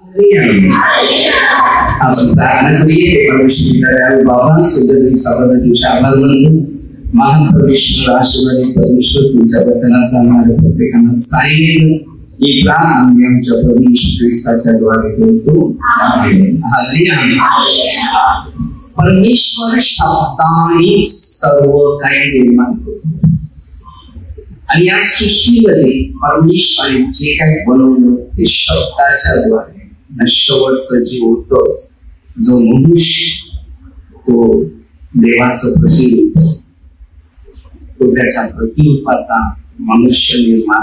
आपण प्रार्थना करूया. परमेश्वर बाबा सगळ्यांनी तुमच्या आभार मानू. महान परमेश्वर आशीर्वादित परमेश्वर तुमच्या वचनाचा आम्हाला प्रत्येकांना सांगितलं ही प्रार्थना आम्ही आमच्या प्रभू येशू ख्रिस्ताच्या द्वारे करतो. हालेलुया. परमेश्वर शब्दाने सर्व काही निर्माण करतो आणि या सृष्टीमध्ये परमेश्वराने जे काही बनवलं ते शब्दाच्या द्वारे. शेवटचं जीव होतं जो मनुष्य तो देवाचं प्रतीक, तो त्याचा प्रतिरूपाचा मनुष्य निर्माण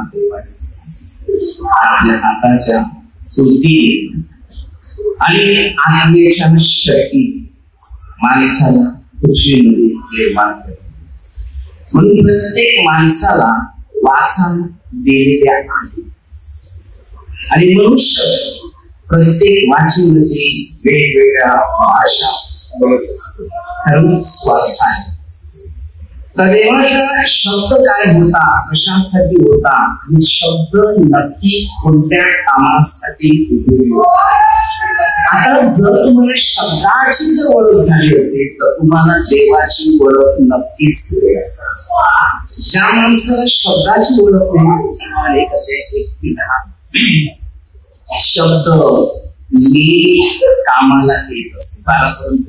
आपल्या हाताच्या सुट्टी आणि आत्म्याच्या शक्ती माणसाला पृथ्वीमध्ये निर्माण करते. म्हणून प्रत्येक माणसाला वाचा दिलेल्या आहे आणि मनुष्य प्रत्येक वाचीमध्ये वेगवेगळ्या भाषा बोलत असतो. खरंच स्वार्थ आहे. तर देवाचा शब्द काय होता, कशासाठी होता आणि शब्द नक्की कोणत्या कामासाठी उपयोगी होता. आता जर तुम्हाला शब्दाची जर ओळख झाली असेल तर तुम्हाला देवाची ओळख नक्कीच मिळेल. ज्या माणसाला शब्दाची ओळख नाही शब्द मी कामाला येत असते. 12पर्यंत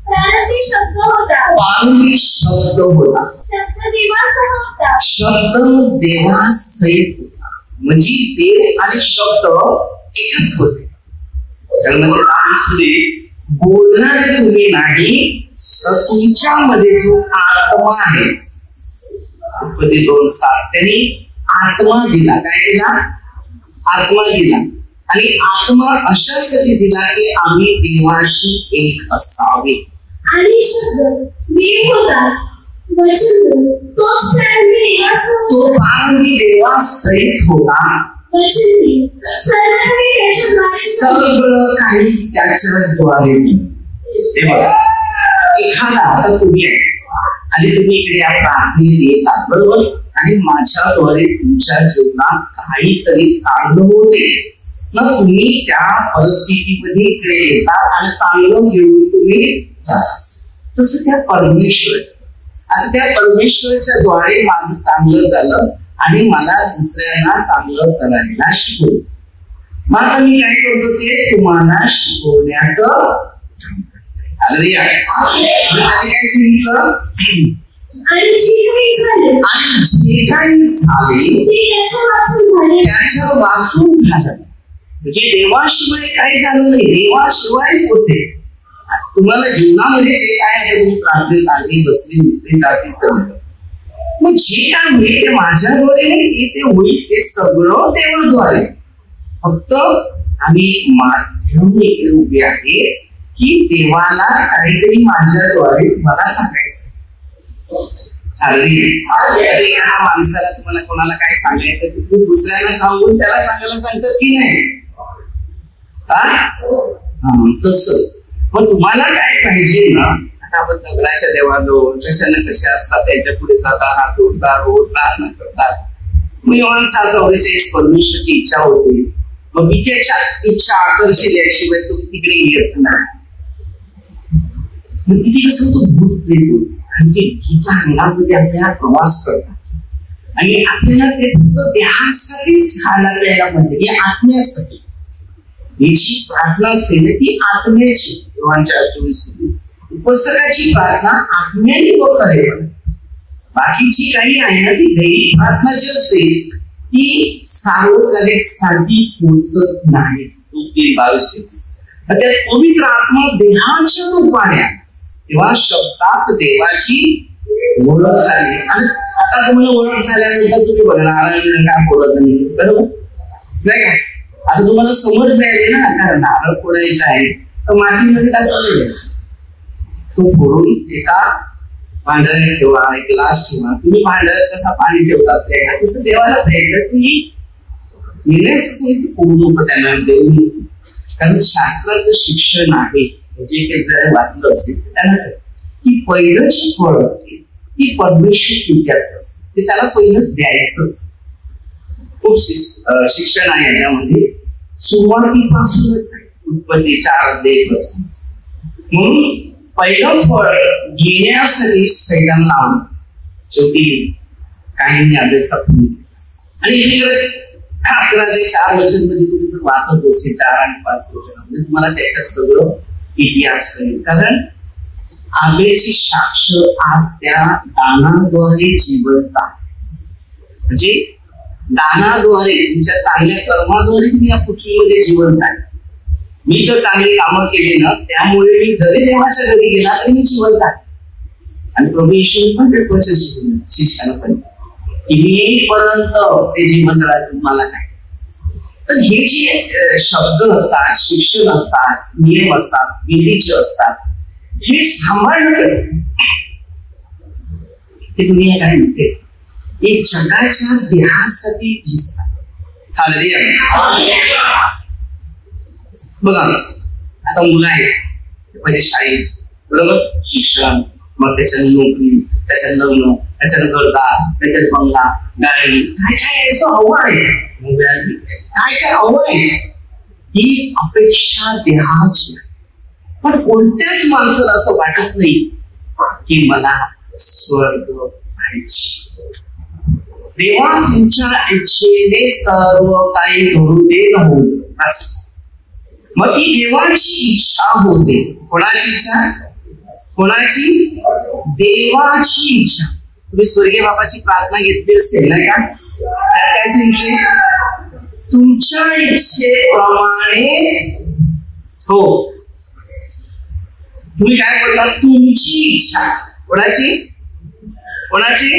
प्रारंभी शब्द होता. प्रारंभी शब्द होता. शब्द देवासह होता. शब्द देवासहित होता. म्हणजे देव आणि शब्द एकच होते. बोलणारे तुम्ही नाही तर तुमच्यामध्ये जो आत्मा आहे. उत्पत्ती 2:7 त्यांनी आत्मा दिला. काय दिला? आत्मा दिला. आणि आत्मा अशासाठी दिला की आम्ही देवाशी एक असावे. आणि शब्द देव होता. वचन तोच प्रारंभी देवासहित होता. वचन सगळं काही त्याच्याद्वारे. एखादा आता तुम्ही आहे आणि तुम्ही इकडे या प्रार्थनेत येतात बरोबर, आणि माझ्याद्वारे तुमच्या जीवनात काहीतरी चांगलं होते ना, तुम्ही त्या परिस्थितीमध्ये इकडे येतात आणि चांगलं घेऊन तुम्ही जाता. तसं त्या परमेश्वर, आता त्या परमेश्वराच्या द्वारे माझं चांगलं झालं आणि मला दुसऱ्यांना चांगलं करायला शिकवलं. मग आता मी काय करतो ते तुम्हाला शिकवण्याचं काय सांगितलं. आणि जे काही झाले त्याच्या वाचून झालं. म्हणजे देवाशिवाय काही झालं नाही, देवाशिवायच होते. तुम्हाला जीवनामध्ये जे काय आहे तुम्ही प्रार्थनेत आली बसली उठली जाती सगळं, मग जे काय होईल ते माझ्याद्वारे नाही, ते होईल ते सगळं देवाद्वारे. फक्त आम्ही माध्यम इकडे उभे आहे की देवाला काहीतरी माझ्याद्वारे तुम्हाला सांगायचं. एखाद्या माणसाला तुम्हाला कोणाला काय सांगायचं तुम्ही दुसऱ्याला सांगून त्याला सांगायला सांगतात की नाही. तसंच मग तुम्हाला काय पाहिजे ना, आता आपण दगडाच्या देवाजवळ कशा ना कशा असतात त्याच्या पुढे जातात, हात जोडतात, रोज प्रार्थना करतात. मग योहान 6:44 परमेश्वराची इच्छा होती. मग मी त्याच्या इच्छा आकर्षल्याशिवाय तुम्ही तिकडे येत नाही. मग तिथे कसं होतं भूत येतो आणि ते भूत अंगामध्ये आपल्याला प्रवास करतात आणि आपल्याला ते फक्त देहासाठीच खायला प्यायला म्हणजे हे आत्म्यासाठी. ही जी प्रार्थना असते ना ती आत्म्याची. योहान 4:24 उपसकाची प्रार्थना आत्म्याने व खरेपण. बाकीची काही आहे ना ती दैहिक प्रार्थना जी असते ती सार्वकालिक साठी पोचत नाही. 22 त्यात पवित्र आत्मा देहाच्या रूपाने तेव्हा शब्दात देवाची ओळख झाली. आणि आता तुम्हाला ओळख झाल्यानंतर तुम्ही बघणार काय बोलत नाही बरोबर नाही का. आता तुम्हाला समज मिळाली ना, कारण नारळ फोडायचा आहे तर मातीमध्ये काय समजायचं तो फोडून एका भांड्याने ठेवा, एक ग्लास ठेवा. तुम्ही भांड्यात कसा पाणी ठेवतात तसं देवाला द्यायचं. तुम्ही निर्णयच नाही की फोडू नको त्यांना देऊ. कारण शास्त्राचं शिक्षण आहे जे काही जर वाचलं असेल तर त्यांना की पहिलं जी फळ असते ती परमेश्वर कृत्याच असते, ते त्याला पहिलं द्यायचं असतं. खूप शिक्षण आहे याच्यामध्ये, सुरुवातीपासूनच आहे, उत्पत्ती 4 अध्यायापासून. म्हणून पहिलं फळ घेण्यासाठी सैतान लावून शेवटी काहींनी आबेलचा खून. आणि 11-4 वचनमध्ये तुम्ही जर वाचत असेल 4 आणि 5 वचनामध्ये तुम्हाला त्याच्यात सगळं इतिहास कळेल. कारण आबेलची साक्ष आज त्या दानाद्वारे जिवंत आहे. म्हणजे दानाद्वारे, तुमच्या चांगल्या कर्माद्वारे तुम्ही या पृथ्वीमध्ये जिवंत आहे. मी जर चांगली कामं केली ना, त्यामुळे मी जरी देवाच्या घरी गेला तरी मी जिवंत आहे. आणि प्रभू येशूने पण तेच वचन शिकवलं शिष्याला सांगितलं की मी येईपर्यंत ते जिवंत राहतील, मला काय. तर हे जे शब्द असतात, शिक्षण असतात, नियम असतात, विधीचे असतात, हे सांभाळणं ते तुम्ही काय म्हणते, एक जगाच्या देहासाठी झिजतात. हालेलुया. बघा आता मुलं आहेत, पहिले शाळेत, बरोबर, शिक्षण, मग त्याच्यानं नोकरी, त्याच्यानं लग्न, त्याच्यानं घरदार, त्याच्यात बंगला, गाडी, काय काय असं हवं आहे, काय काय हवं आहे. ही अपेक्षा देहाची. पण कोणत्याच माणसाला असं वाटत नाही की मला स्वर्ग पाहिजे. देवा तुमच्या इच्छेने सर्व काही घडू दे होऊ बस. मग ती देवाची इच्छा होते. कोणाची इच्छा? कोणाची? देवाची इच्छा. तुम्ही स्वर्गीय बाबाची प्रार्थना घेतली असेल ना का? त्यात काय सांगितले? तुमच्या इच्छेप्रमाणे हो. तुम्ही काय बोलता? तुमची इच्छा. कोणाची? कोणाची?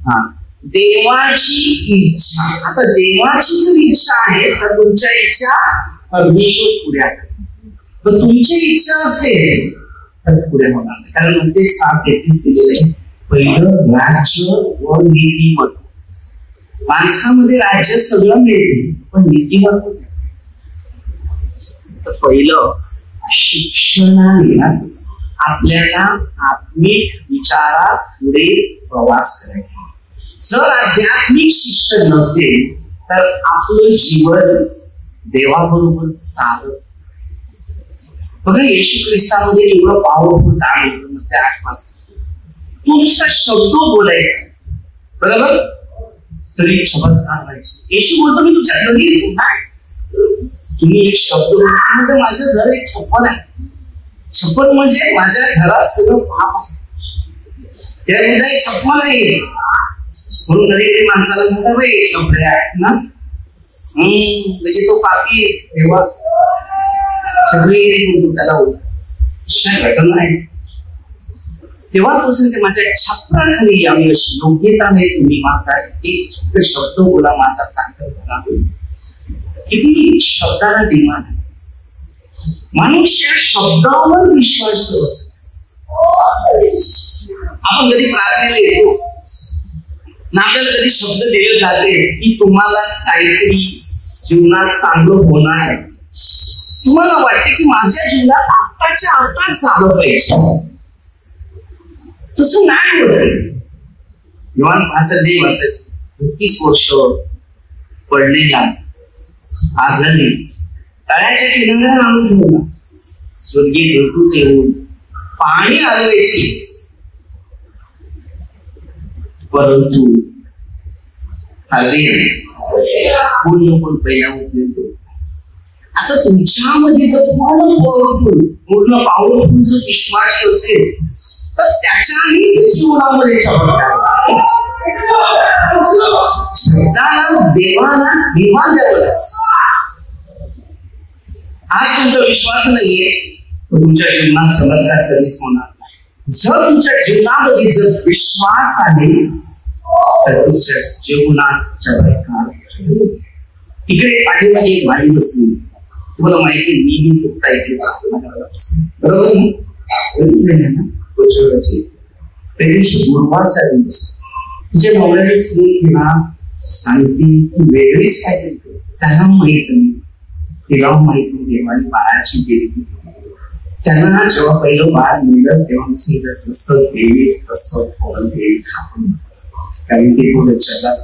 हा, देवाची इच्छा. आता देवाची जर इच्छा आहे तर तुमच्या इच्छा परमेश्वर पुऱ्या करतात. पण तुमची इच्छा असेल तर पुऱ्या होणार नाही. कारण ते 7:33 दिलेले आहे, पहिलं राज्य व नीतिमत्व. माणसामध्ये राज्य सगळं मिळते पण नीतिमत्व. तर पहिलं शिक्षणाने आपल्याला आत्मिक विचारात पुढे प्रवास करायचा. जर आध्यात्मिक शिक्षण नसेल तर आपलं जीवन देवाबरोबर चालत. बघा येशू ख्रिस्तामध्ये एवढं पॉवरफुल दान होतं मग त्या 8 पासून. तुमचा शब्द बोलायचा, बरोबर, तरी चमत्कार व्हायचे. येशू बोलतो मी तुमच्या घरी येतो. तुम्ही एक शब्द बोलतो, माझं घर एक छप्पन आहे. छप्पन म्हणजे माझ्या घरात सगळं पाप आहे. त्यामध्ये एक छप्पन आहे. म्हणून कधी माणसाला सांगता बाई छपडे आहेत ना, म्हणजे तो पापी आहे. तेव्हा सगळी त्याला घटना आहे. तेव्हा तो सांगते माझ्या छपराखाली यावी अशी योग्यता नाही. तुम्ही माझा एक शब्द बोला, माझा चांगला बोला. किती शब्दाला डिमांड आहे. मनुष्य शब्दावर विश्वास ठेवतो. आपण कधी प्रार्थनेला येतो ना, आपल्याला कधी शब्द दिले जाते की तुम्हाला काहीतरी जीवनात चांगलं होणार आहे. तुम्हाला वाटते की माझ्या जीवनात आताच्या आता झालं पाहिजे. तसं नाही होत. योहान 5 वाचायचं. 30 वर्ष पडलेला आजारी तळ्याच्या किनाऱ्यावर आणून ठेवला. स्वर्गीय ढोकून ठेवून पाणी आलवायची, परंतु पूर्ण पहिला उपयोग. आता तुमच्यामध्ये जर पूर्ण पॉवरफुल जर विश्वास असेल तर त्याच्यानेच जीवनामध्ये चमत्कार. शब्दाला देवाला विमान द्यावं. आज तुमचा विश्वास नाहीये तर तुमच्या जीवनात चमत्कार कधीच होणार नाही. जर तुमच्या जीवनामध्ये जर विश्वास आहे तर तुमच्या जीवनात चमत्कार. तिकडे पाठीमागे एक बाई बसली. तुम्हाला माहिती मी चुकता इकडे बरोबर ना. गुरुवारचा दिवस तिच्या नवऱ्याने फोन केला, सांगते की वेगळीच काय करते. त्याला माहित नाही, तिला माहित नाही देवाने बाळाची गेली. त्यांना जेव्हा पहिलं बाळ मिळलं तेव्हा जसं देवी तसं फळ देवी खाऊन. कारण ते थोडं जगात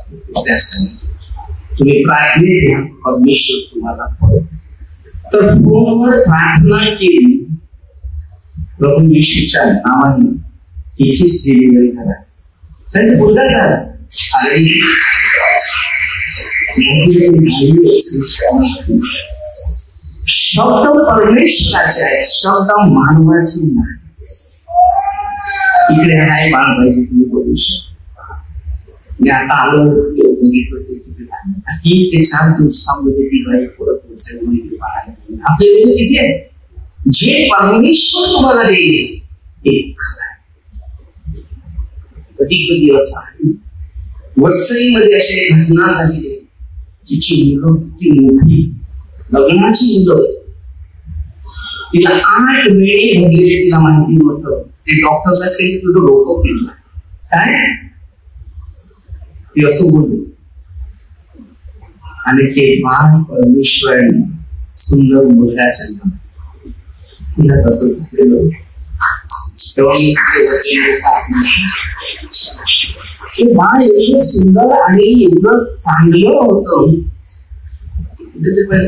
तुम्ही प्रार्थनेत द्या, परमेश्वर तुम्हाला पडेल. तर फोनवर प्रार्थना केली, प्रभू येशूच्या नावाने तिथेच डिलिव्हरी करायचं. तर मुलगा झाला आणि शब्द परमेश्वराचे आहे, शब्द मानवाचे नाही. इकडे आहे बाळ पाहिजे, तुम्ही बघू शकता. मी आता आलो बघितलं ते 3 ते 4 दिवसांमध्ये ती गाय परत बाळाला. आपले लोक किती आहे, जे परमेश्वर तुम्हाला देईल ते कधी कधी असं आहे. वसईमध्ये अशी घटना झाली, तिची मुलं किती मोठी, लग्नाची मुलं, तिला 8 महिने भरलेले, तिला माहिती नव्हतं. ते डॉक्टरला सांगितलं तुझं डोकं फिरलं काय, ती असं बोलली. आणि ते बाळ परमेश्वराने सुंदर मुलगा जन्म तिला तसं झालेलं. तेव्हा मी ते बाळ एवढं सुंदर आणि एवढं चांगलं होतं.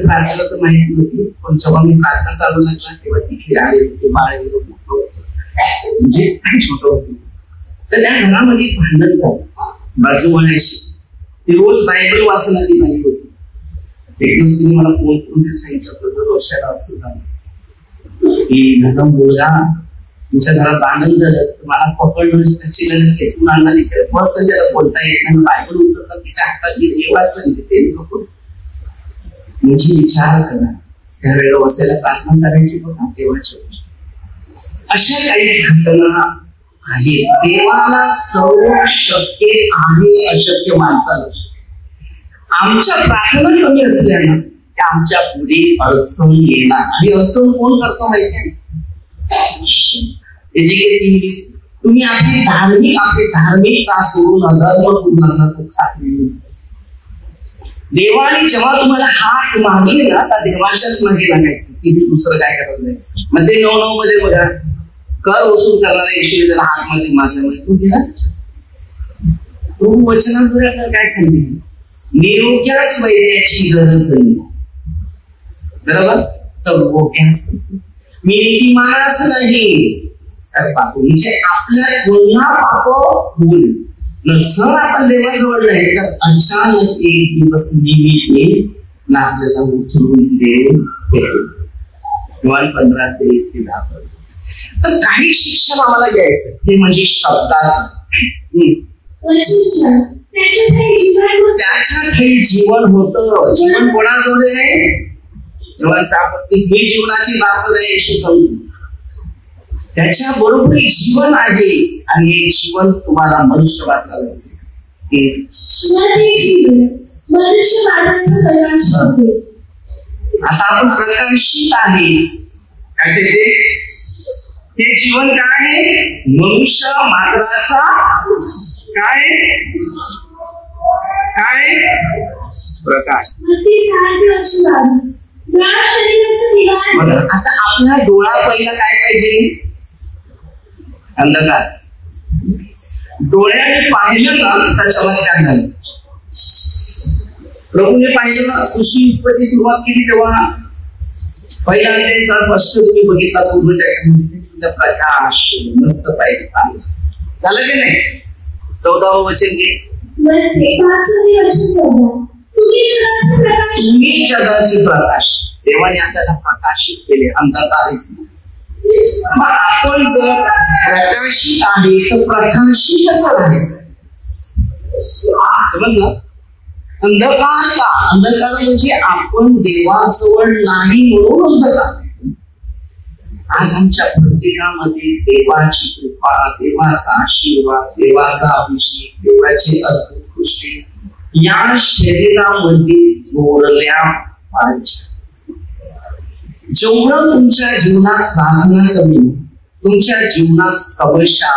प्रार्थना तर माहिती होती, पण जेव्हा मी प्रार्थना चालू लागला तेव्हा तिथे आले होते. बाळ एवढं मोठं होतं, म्हणजे छोटं होतं. तर त्या घरामध्ये भांडण झालं बाजूवाण्याशी. ती रोज बायबल वाचणारी नाही होती. एक दिवस तिने मला फोन करून ते सांगितलं होतं, रोषाला असं झालं की माझा मुलगा तुमच्या घरात भांडण झालं, मला पकडलं, त्याची लग्न खेचून आणलं, इकडे बस ज्याला बोलता येत नाही, बायबल उचलतात तिच्या हातात घेतली वाचन ते नको. म्हणजे विचार करा, त्यावेळेला वसायला प्रार्थना चालायची बघा, देवाच्या गोष्टी. अशा काही घटना आहेत. देवाला सर्व शक्य आहे, अशक्य माणसाला. आमच्या प्रार्थना कमी असल्यानं त्या आमच्या पुढे अडचण येणार. आणि असं कोण करतो माहिती आहे, तुम्ही आपली धार्मिकता सोडून अधर्म तुम्हाला देवाने जेव्हा तुम्हाला हात मागले ना, त्या देवाच्याच मागे लागायचं, की दुसरं काय करायला जायचं. मग ते 9:9 मध्ये बघा, कर वसूल करणारा येशू त्याला हात मध्ये माझ्यामध्ये तो गेला. प्रभू वचनाद्वारे आपल्याला काय सांगितलं, निरोग्यास वैद्याची गरज नाही, बरोबर, तर रोग्यास असते. मी नीतिमानास नाही तर पाप. म्हणजे आपल्या पुन्हा पाप होऊ नये. जर आपण देवाजवळ नाही तर अचानक एक दिवस निमित्त येईल ना आपल्याला उचलून देव घेतो. 15 ते 10. तर काही शिक्षण आम्हाला घ्यायचं, ते म्हणजे शब्दाचं. त्याच्या काही जीवन होतं. जीवन कोणाजवळ आहे, मी जीवनाची बात येशू सांगतो, त्याच्या बरोबर जीवन आहे. आणि हे जीवन तुम्हाला मनुष्यवादाला आता आपण प्रकाशित आहे. काय हे जीवन काय आहे, मनुष्य मात्राचा काय काय प्रकाश. आता आपला डोळा पहिला काय पाहिजे, अंधकार. डोळ्याने पाहिलं ना तर चमत्कार झाला. प्रभूने पाहिलं ना, सृष्टी उत्पत्ती सुरुवात केली तेव्हा पहिला ते स्पष्ट तुम्ही बघितला पूर्ण, त्याच्यामध्ये तुझा प्रकाश मस्त पाहिजे चांगलं झालं की नाही. 14वं वचन घे, तुम्ही जगाचे प्रकाश. देवाने आपल्याला प्रकाशित केले, अंधकार. मग आपण जर प्रकाशित आहे तर प्रकाशित कसं राहायचं, समजलं. अंधकार का, अंधकार म्हणजे आपण देवाजवळ नाही म्हणून अंधकार. आज आमच्या प्रत्येकामध्ये देवाची कृपा, देवाचा आशीर्वाद, देवाचा अभिषेक, देवाची अद्भुत गोष्टी या शरीरामध्ये जोडल्या पाहिजे. जेवढं तुमच्या जीवनात प्रार्थना कमी, तुमच्या जीवनात समस्या,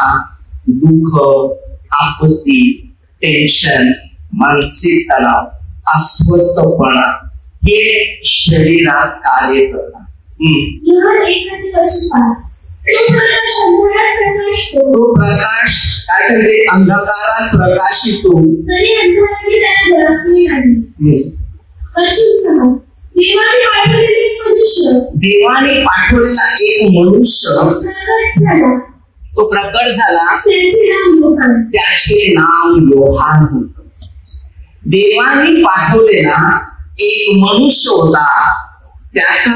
दुःख, आपत्ती, टेन्शन, मानसिक तणाव, अस्वस्थपणा हे शरीरात कार्य करतात. तो प्रकाश काय सांगते, अंधकारात प्रकाशितो तरी अंधकाराने त्याला ग्रासले नाही. वचन 6 देवाने पाठवलेला एक मनुष्य तो प्रकट झाला, त्याचे नाव योहान होत. देवाने पाठवलेला एक मनुष्य होता, त्याचं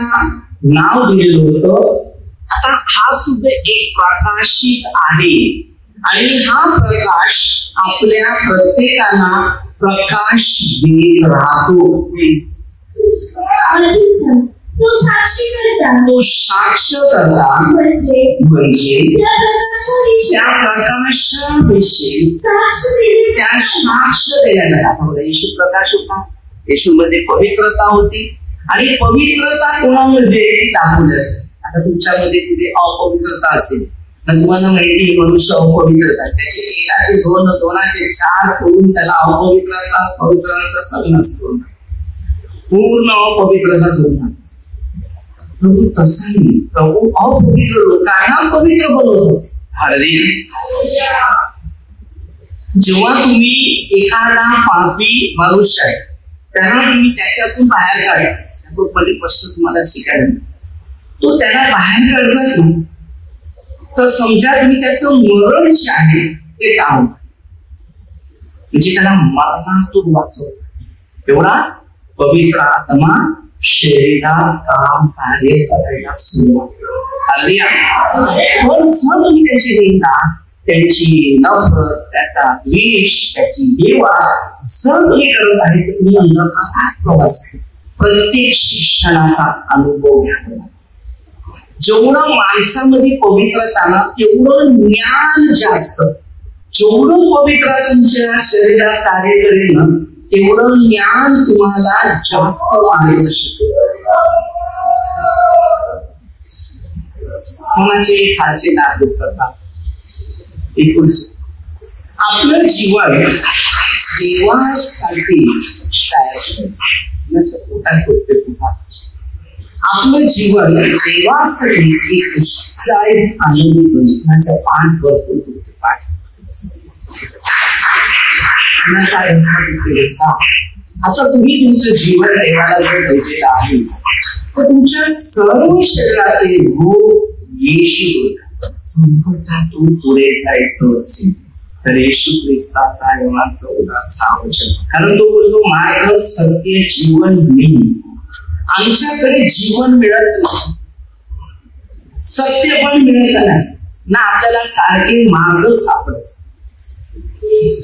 नाव दिलेलं होतं. आता हा सुद्धा एक प्रकाशित आहे आणि हा प्रकाश आपल्या प्रत्येकाला प्रकाश देत राहतो. तो साक्ष करता म्हणजे त्या प्रकाशाविषयी त्या साक्ष देण्याकरता. येशू प्रकाश होता, येशूमध्ये पवित्रता होती आणि पवित्रता कोणामध्ये ती दाखवली असते. आता तुमच्यामध्ये कुठे अपवित्रता असेल तर तुम्हाला माहिती मनुष्य अपवित्रता, त्याचे एकाचे दोन दोनाचे चार करून त्याला अपवित्रता पवित्राचा सण असतो, पूर्ण अपवित्रता करून. प्रभू तसा नाही, प्रभू अपवित्र लोकांना पवित्र बनवतो. हालेलुया. जेव्हा तुम्ही एखादा पापी मनुष्य आहे त्यांना तुम्ही त्याच्यातून बाहेर काढायचं, ग्रुपमध्ये प्रश्न तुम्हाला शिकायला तो त्याला बाहेर काढलाच नाही तर समजा तुम्ही त्याचं मरण जे आहे ते टाळून, म्हणजे त्याला मरणातून वाचवता. एवढा पवित्र आत्मा शरीरात काम कार्य करायला सुरुवात करतो. पण जर तुम्ही त्याची निंदा, त्यांची नफरत, त्याचा द्वेष, त्याची हेवा जर तुम्ही करत आहे तर तुम्ही अंधकारात प्रवास करा. प्रत्येक शिक्षणाचा अनुभव घ्या. जेवढं माणसामध्ये पवित्रता ना तेवढं ज्ञान जास्त. जेवढं पवित्र तुमच्या शरीरात कार्य करेल ना तेवढं ज्ञान तुम्हाला जास्त मार्गदर्शक. कोणाचे खालचे नाद करतात. आपलं जीवन देवासाठी तयार करायचं. आपलं जीवन देवासाठी एक उत्साही आनंदी बनवण्याचा पाठ भरपूर पाठ. आता तुम्ही तुमचं जीवन देवाला जर द्यायचं आहे तर तुमच्या सर्व शरीरातील भूक येशू संकटातून पुढे जायचं असेल तर येशू ख्रिस्ताचा योहान 14:6 वचन. कारण तो बोलतो मार्ग सत्य जीवन मी. आमच्याकडे जीवन मिळत नाही, सत्य पण मिळत नाही ना, आपल्याला सारखे मार्ग सापडत.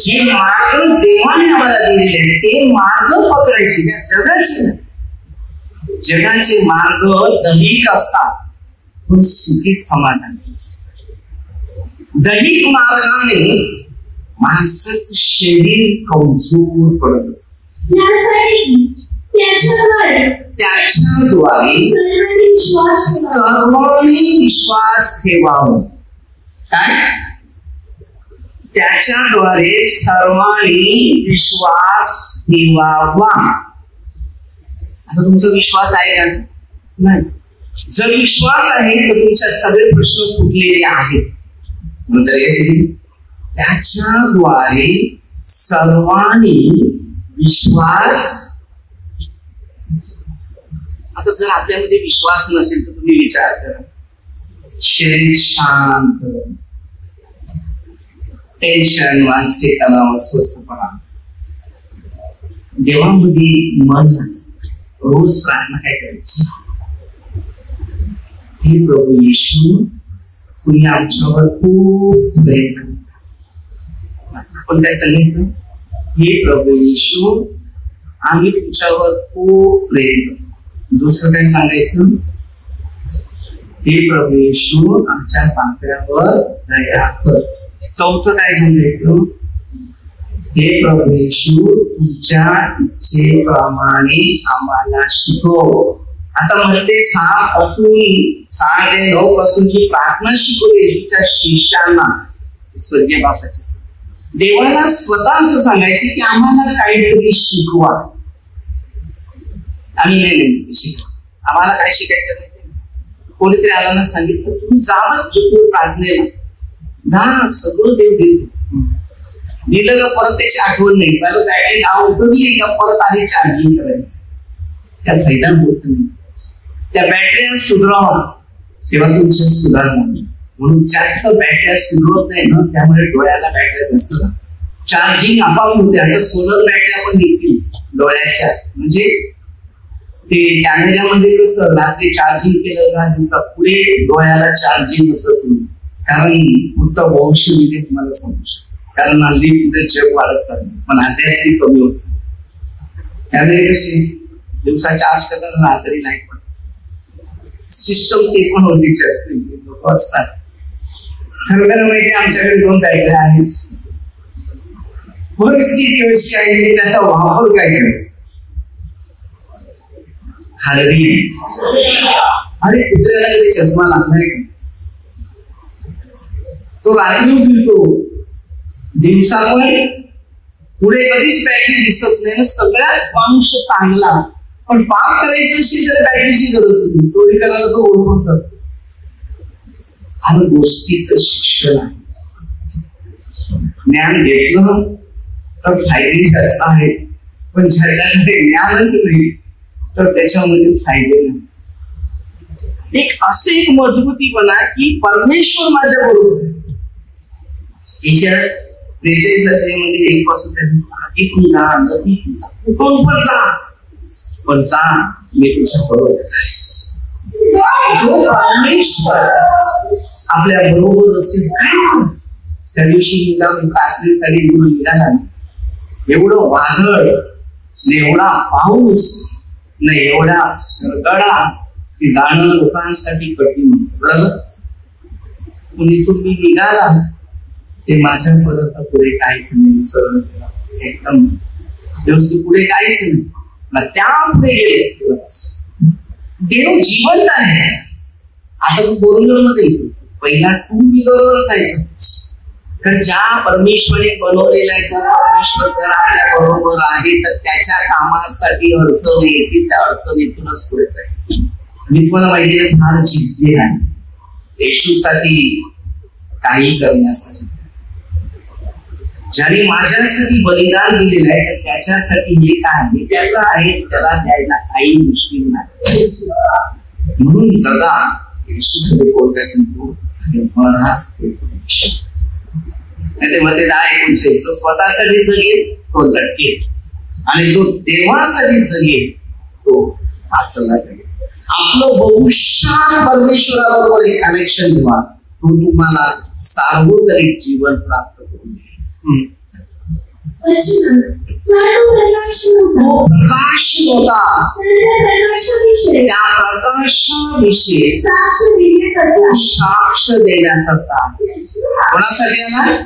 जे मार्ग देवाने आम्हाला दिलेले ते मार्ग पकडायचे. त्या जगाचे मार्ग दैहिक असतात पण सुखी समाधान. दैहिक मार्गाने माणसाचं शरीर कमजोर पडत असत. त्याच्याद्वारे सर्वांनी विश्वास ठेवावा. काय? त्याच्याद्वारे सर्वांनी विश्वास ठेवावा. आता तुमचा विश्वास आहे का? नाही. जर विश्वास आहे तर तुमच्या सगळे प्रश्न सुटलेले आहेत. त्याच्याद्वारे सर्वांनी विश्वास. आता जर आपल्यामध्ये विश्वास नसेल तर तुम्ही विचार करा. शरीर शांत, टेन्शन, मानसिक तणाव, अस्वस्थपणा. देवामध्ये मन रोज प्रार्थना काय करायची? हे प्रभू येशू तुम्ही आमच्यावर खूप प्रेम करता. आपण काय सांगायचं? हे प्रभू येशू आम्ही तुमच्यावर खूप प्रेम करतो. दुसरं काय सांगायचं? हे प्रभू येशू आमच्या पाप्यावर दया कर. चौथं काय सांगायचं? हे प्रभू येशू तुमच्या इच्छेप्रमाणे आम्हाला शिकव. आता म्हणते 6 ते 9 पासूनची प्रार्थना शिकवली येशूच्या शिष्यांना. स्वर्गीय बापाची देवाला स्वतः असं सांगायचे की आम्हाला काहीतरी शिकवा. आम्ही नाही शिकवा. आम्हाला काय शिकायचं नाही. कोणीतरी आला ना सांगितलं तुम्ही जा प्रार्थनेला जा, सगळं देव दिलं का परत त्याची आठवण नाही, पहिलं बॅटरी नाव उतरली का परत आधी चार्जिंग करायला, त्या फायदा होत नाही. त्या बॅटऱ्या सुधारावा तेव्हा तुमच्या सुधारणा. म्हणून जास्त बॅटऱ्या सुधारत नाही ना, त्यामुळे डोळ्याला बॅटऱ्या जास्त चार्जिंग आपाप होते. आता सोलर बॅटऱ्या पण दिसतील डोळ्याच्या, म्हणजे ते कॅमेऱ्यामध्ये कसं रात्री चार्जिंग केलं का दिवसा पुढे डोळ्याला चार्जिंग असं, कारण पुढचा भविष्य मी तुम्हाला सांगू शकतो. कारण हल्ली पुढे जग वाढत चाललं पण आध्यात्मिक कमी होत चाललं. त्यामुळे कशी दिवसा चार्ज करताना रात्री लाईट पडत सिस्टम ते पण होती जास्तीचे लोक असतात. सर्वांना माहिती आमच्याकडे 2 बॅटऱ्या आहेत. परिस्थिती कशी आहे त्याचा वापर काय करायचा. हरवी अरे कुत्र्याला कधी चष्मा लागलाय का? तो रात्री फिरतो, दिवसा पण पुढे कधीच बॅटरी दिसत नाही. सगळ्याच मनुष्य चांगला, पण पाप करायचं असेल तर बॅटरीची गरज नाही, चोरी करायला तो ओळखून जातो. हर गोष्टीचं शिक्षण आहे. ज्ञान घेतलं तर फायदे जास्त आहेत, पण ज्याच्याकडे ज्ञानच नाही तर त्याच्यामध्ये फायदे नाही. एक असे एक मजबूतीपणा की परमेश्वर माझ्या बरोबर आहे. 43 अध्यायामध्ये 1 पासून इथून जा, नदीतून जा, कुठून पण जा, पण जा मी तुझ्या बरोबर. जो परमेश्वर आपल्या बरोबर असेल काय. त्या दिवशी मी जाऊन प्रार्थनेसाठी बोलून निघाला, एवढं वादळ न एवढा पाऊस न एवढा गडा की जाणं लोकांसाठी कठीण. कुणीतून मी निघाला ते माझ्यापर्यंत पुढे काहीच नाही, सरळ एकदम व्यवस्थित पुढे काहीच नाही ना, त्यापुढे गेलो. देव जिवंत आहे. आता तू 4 व्हीलर मध्ये पहिला 2 व्हीलरवर जायचं, कारण ज्या परमेश्वराने बनवलेला आहे तो परमेश्वर जर आपल्या बरोबर आहे तर त्याच्या कामासाठी अडचण येतील, त्या अडचणीतूनच पुढे जायचं. मी तुम्हाला माहिती आहे फार जिद्दी आहे येशूसाठी काही करण्यासाठी. ज्याने माझ्यासाठी बलिदान दिलेलं आहे तर त्याच्यासाठी हे काय आहे त्याचा आहे, त्याला द्यायला काही मुश्किल नाही. म्हणून जगा येशूसाठी कोणत्या सांगतो मध्ये 10:39 जो स्वतःसाठी जगेल तो लटकेल आणि जो देवासाठी जगेल तो वाचला जाईल. आपलं भविष्यात परमेश्वराबरोबर एक कनेक्शन ठेवा, तो तुम्हाला सार्वत्रिक जीवन प्राप्त करून देईल. प्रकाश होता, त्या प्रकाशाविषयी साक्ष देण्याकरता कोणासाठी आला.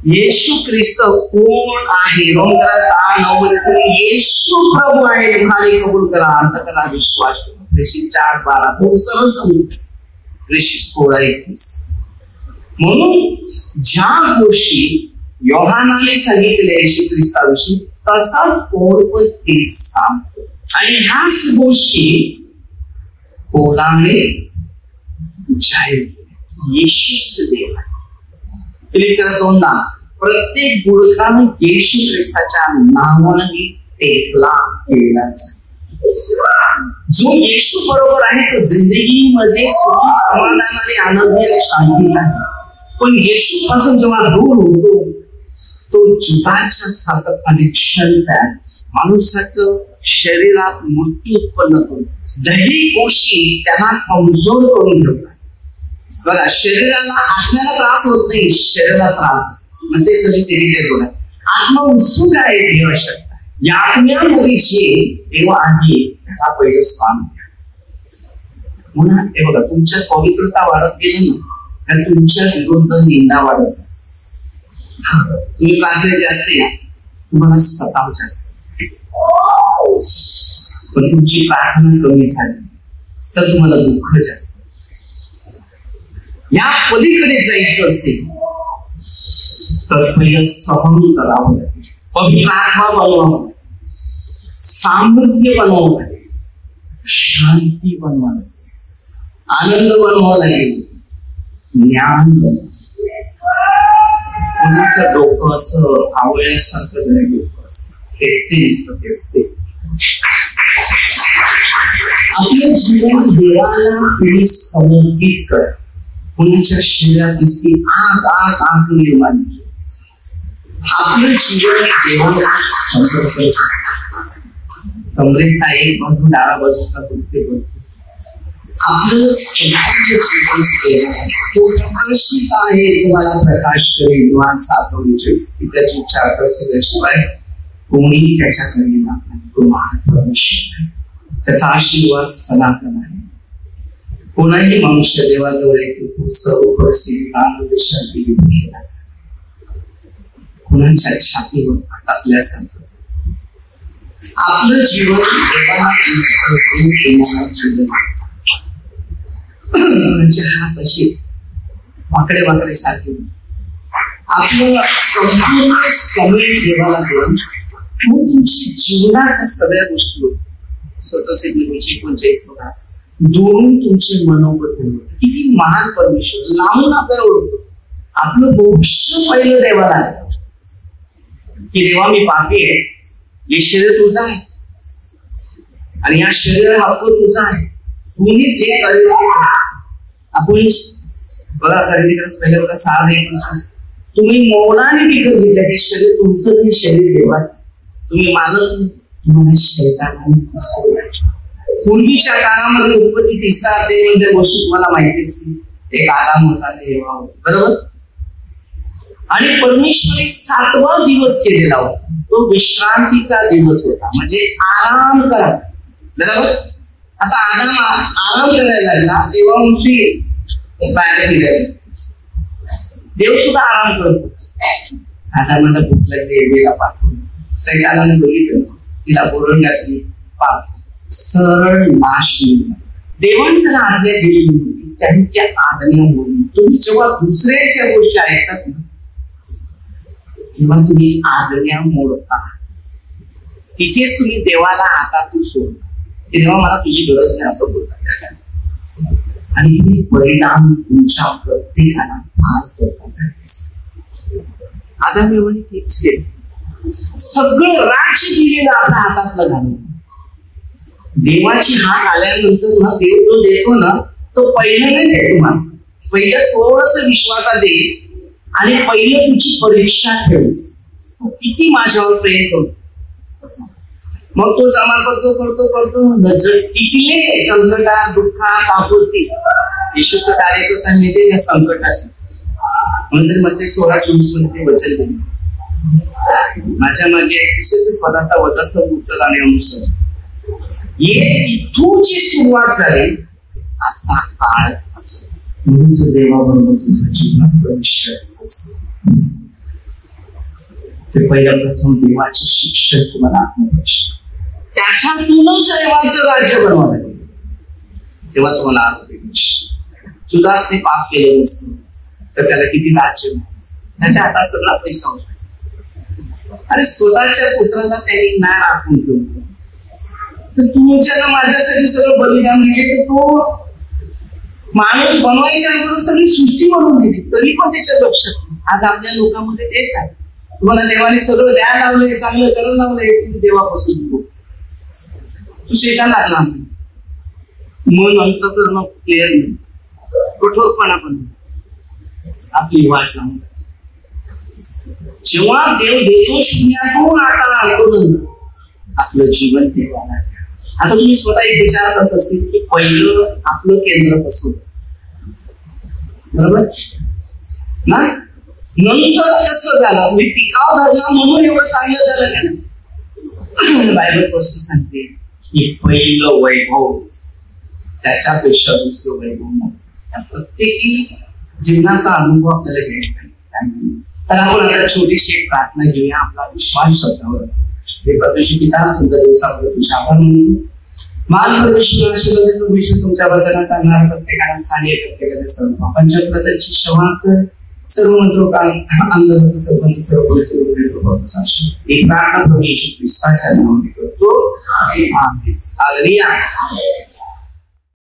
येशू ख्रिस्त कोण आहे. रोमकरा 6:9 येशू प्रभू आहे, खाली कबूल करा, अर्थ करा, विश्वास करा. 4:12 सरळ सांगतो. 16:21 म्हणून ज्या गोष्टी योहानाने सांगितले येशू ख्रिस्ताविषयी तसाच पौल तेच सांगतो आणि ह्याच गोष्टी पौलाने जाहीर केल्या. येशूच देव आहे. प्रत्येक गुडकाने येशू ख्रिस्ताच्या नावाने टेकला केला. जो येशू बरोबर आहे तो जिंदगीमध्ये समाधानाने आनंदाने शांतीत आहे. पण येशू पासून जेव्हा दूर होतो तो जुदाच्या सातत्याने क्षणता माणसाचं शरीरात मृत्यू उत्पन्न करतो. दही कोशी त्यांना कमजोर करून ठेवतात. बघा शरीराला आत्म्याला त्रास होत नाही, शरीराला त्रास म्हणजे सगळी सिरीचे होणार. आत्मा उत्सुक आहे देवाशक्ता. या आत्म्यामध्ये जे देव आहे त्याला पहिलं स्थान द्या. म्हणून ते बघा तुमच्या पवित्रता वाढत गेली ना तर तुमच्या विरुद्ध निंदा वाढत जाईल. तुम्ही प्रार्थना जास्त या तुम्हाला सताव जास्त, पण तुमची प्रार्थना कमी झाली तर तुम्हाला दुःख जास्त. या पलीकडे जायचं असेल तर पहिलं सहन करावं लागेल, पवित्र आत्मा बनवावं, सामर्थ्य बनवावं लागेल, शांती बनवावं लागेल. आनंद बनवावं लागेल, ज्ञान बनवावं. कोणाचं डोकं असं आवळ्यासारखं जरी डोकं असतं, तेचते. आपलं जीवन देवाला समर्पित कर. कोणाच्या शरीरात नुसती आग निर्माण झाली. आपलं जीवन देवाला समर्पित कर. कमरेचा एक बाजू डाव्या बाजूचा दुखते बोलतो. आपलं संपूर्ण जीवन प्रकाशित आहे, तुम्हाला प्रकाश करेल. दुआन 7:39 त्याची इच्छा करण्याशिवाय कोणीही त्याच्याकडे येणार नाही. तो महान परमेश्वर आहे, त्याचा आशीर्वाद सनातन आहे. कोणाही मनुष्य देवाजवळ येतो तो सर्व परिस्थितीत आनंद शांती केला जातो. कोणाच्या छातीवर टाकल्यासारखं आपलं जीवन देवाला जीवन. म्हणजे हात असे वाकडे सारखे आपलं संपूर्ण समय देवाला देऊन मग तुमची जीवनात सगळ्या गोष्टी होत. स्वतःचे 1939 बघा, दुरून तुमचे मनोगत होत. किती महान परमेश्वर लावून आपल्याला ओळखतो. आपलं भविष्य पहिलं देवाला आहे की देवा मी पापी आहे, हे शरीर तुझं आहे आणि या शरीर हक्क तुझा आहे. तुम्ही जे करेल आपण बघा खरेदी करत पहिले बघा 6 तुम्ही मौलाने विकत घेतलं. हे शरीर तुमचं नाही, शरीर देवाचं. तुम्ही मालक, तुम्हाला शैतानाने फसवलं. पूर्वीच्या काळामध्ये उत्पत्ती 3 अध्याय म्हणजे गोष्टी तुम्हाला माहिती असतील. एक आदाम होता, एव्हा होता, बरोबर. आणि परमेश्वराने 7वा दिवस केलेला होता, तो विश्रांतीचा दिवस होता, म्हणजे आराम करा, बरोबर. आता आदाम आराम करायला लागला तेव्हा मुली बाहेर फिरायला. देव सुद्धा आराम करतो. आदामाला भूक लागली, एवेला पाठवून सैतानाने बघितलं, तिला बोलून घातली, सरळ नाश. देवाने त्याला आज्ञा दिलेली होती, त्यांनी त्या आज्ञेमुळे तुम्ही जेव्हा दुसऱ्याच्या गोष्टी ऐकतात ना तेव्हा तुम्ही आज्ञा मोडता. तिथेच तुम्ही देवाला हातातून सोडता. तेव्हा मला तुझी गरज नाही असं बोलतात. आणि परिणाम तुमच्या प्रत्येकाला भाग करतात. आदामाने तेच केलं. सगळं राज्य दिलेलं आपल्या हातातलं घालून. देवाची हाक आल्यानंतर ना देव तो देतो ना, तो पहिलं नाही देतो मला. पहिलं थोडस विश्वासात देईल आणि पहिलं तुझी परीक्षा ठेव, किती माझ्यावर प्रेम करतो. मग तो जमा करतो नजर टिकले संकटात, दुःखात, आपुलकीत. येशूचं कार्य कसं माहिती या संकटाचं. म्हणून मध्ये 16:24 मध्ये वचन दिले, माझ्या मागे यायचं स्वतःचा वधाचा उचल आणि अनुसर. इथून जी सुरुवात झाली आजचा काळ असेल. म्हणून देवाबरोबर तुझ्या जीवनात प्रवेश करायचा असेल ते पहिल्या प्रथम देवाचे शिक्षण तुम्हाला आत्मप्रवेश, त्याच्यातूनच देवाचं राज्य बनवावं लागेल. तेव्हा तुम्हाला आत्मप्रवेश. जुदासने पाप केलं नसतं तर त्याला किती राज्य मिळालं. त्याच्या हातात सगळा पैसा होता. अरे स्वतःच्या पुत्राला त्यांनी नाही राखून ठेवलं, तर तुमच्या माझ्यासाठी सगळं बलिदान दिले. तर तो माणूस बनवायच्या अगोदर सगळी सृष्टी बनवून दिली, तरी पण त्याच्या लक्षात. आज आपल्या लोकांमध्ये तेच आहे. तुम्हाला देवाने सगळं द्यायला लावलंय, चांगलं करायला लावलंय, तुम्ही देवापासून तू शेता लागला. मन अंतःकरण क्लिअर नाही, कठोरपणा पण आपली वाट लावून. जेव्हा देव देतो शून्यातून आकार करून आपलं जीवन देवाला. आता तुम्ही स्वतः एक विचार करत असेल की पहिलं आपलं केंद्र कसं, बरोबर ना? नंतर कसं झालं, मी टिकाव धरला म्हणून एवढं चांगलं झालं का? बायबल कसं सांगते की पहिलं वैभव त्याच्यापेक्षा दुसरं वैभव नव्हतं. प्रत्येकी जीवनाचा अनुभव आपल्याला घ्यायचा आहे. तर आपण आता छोटीशी एक प्रार्थना घेऊया. आपला विश्वास शब्दावर असेल. हे परमेश्वर पिता सुंदर दिवसामध्ये तुझ्या आपण मान परमेश्वर परमेश्वर तुमच्या वचनात चालणार प्रत्येकाला सांगे, प्रत्येकाला सर्व पंचप्रदाची क्षमांत सर्व मंत्रोकाल अंग सर्व एक प्रार्थना प्रभू येशू ख्रिस्ताच्या नावाने करतो. आमेन. हालेलुया.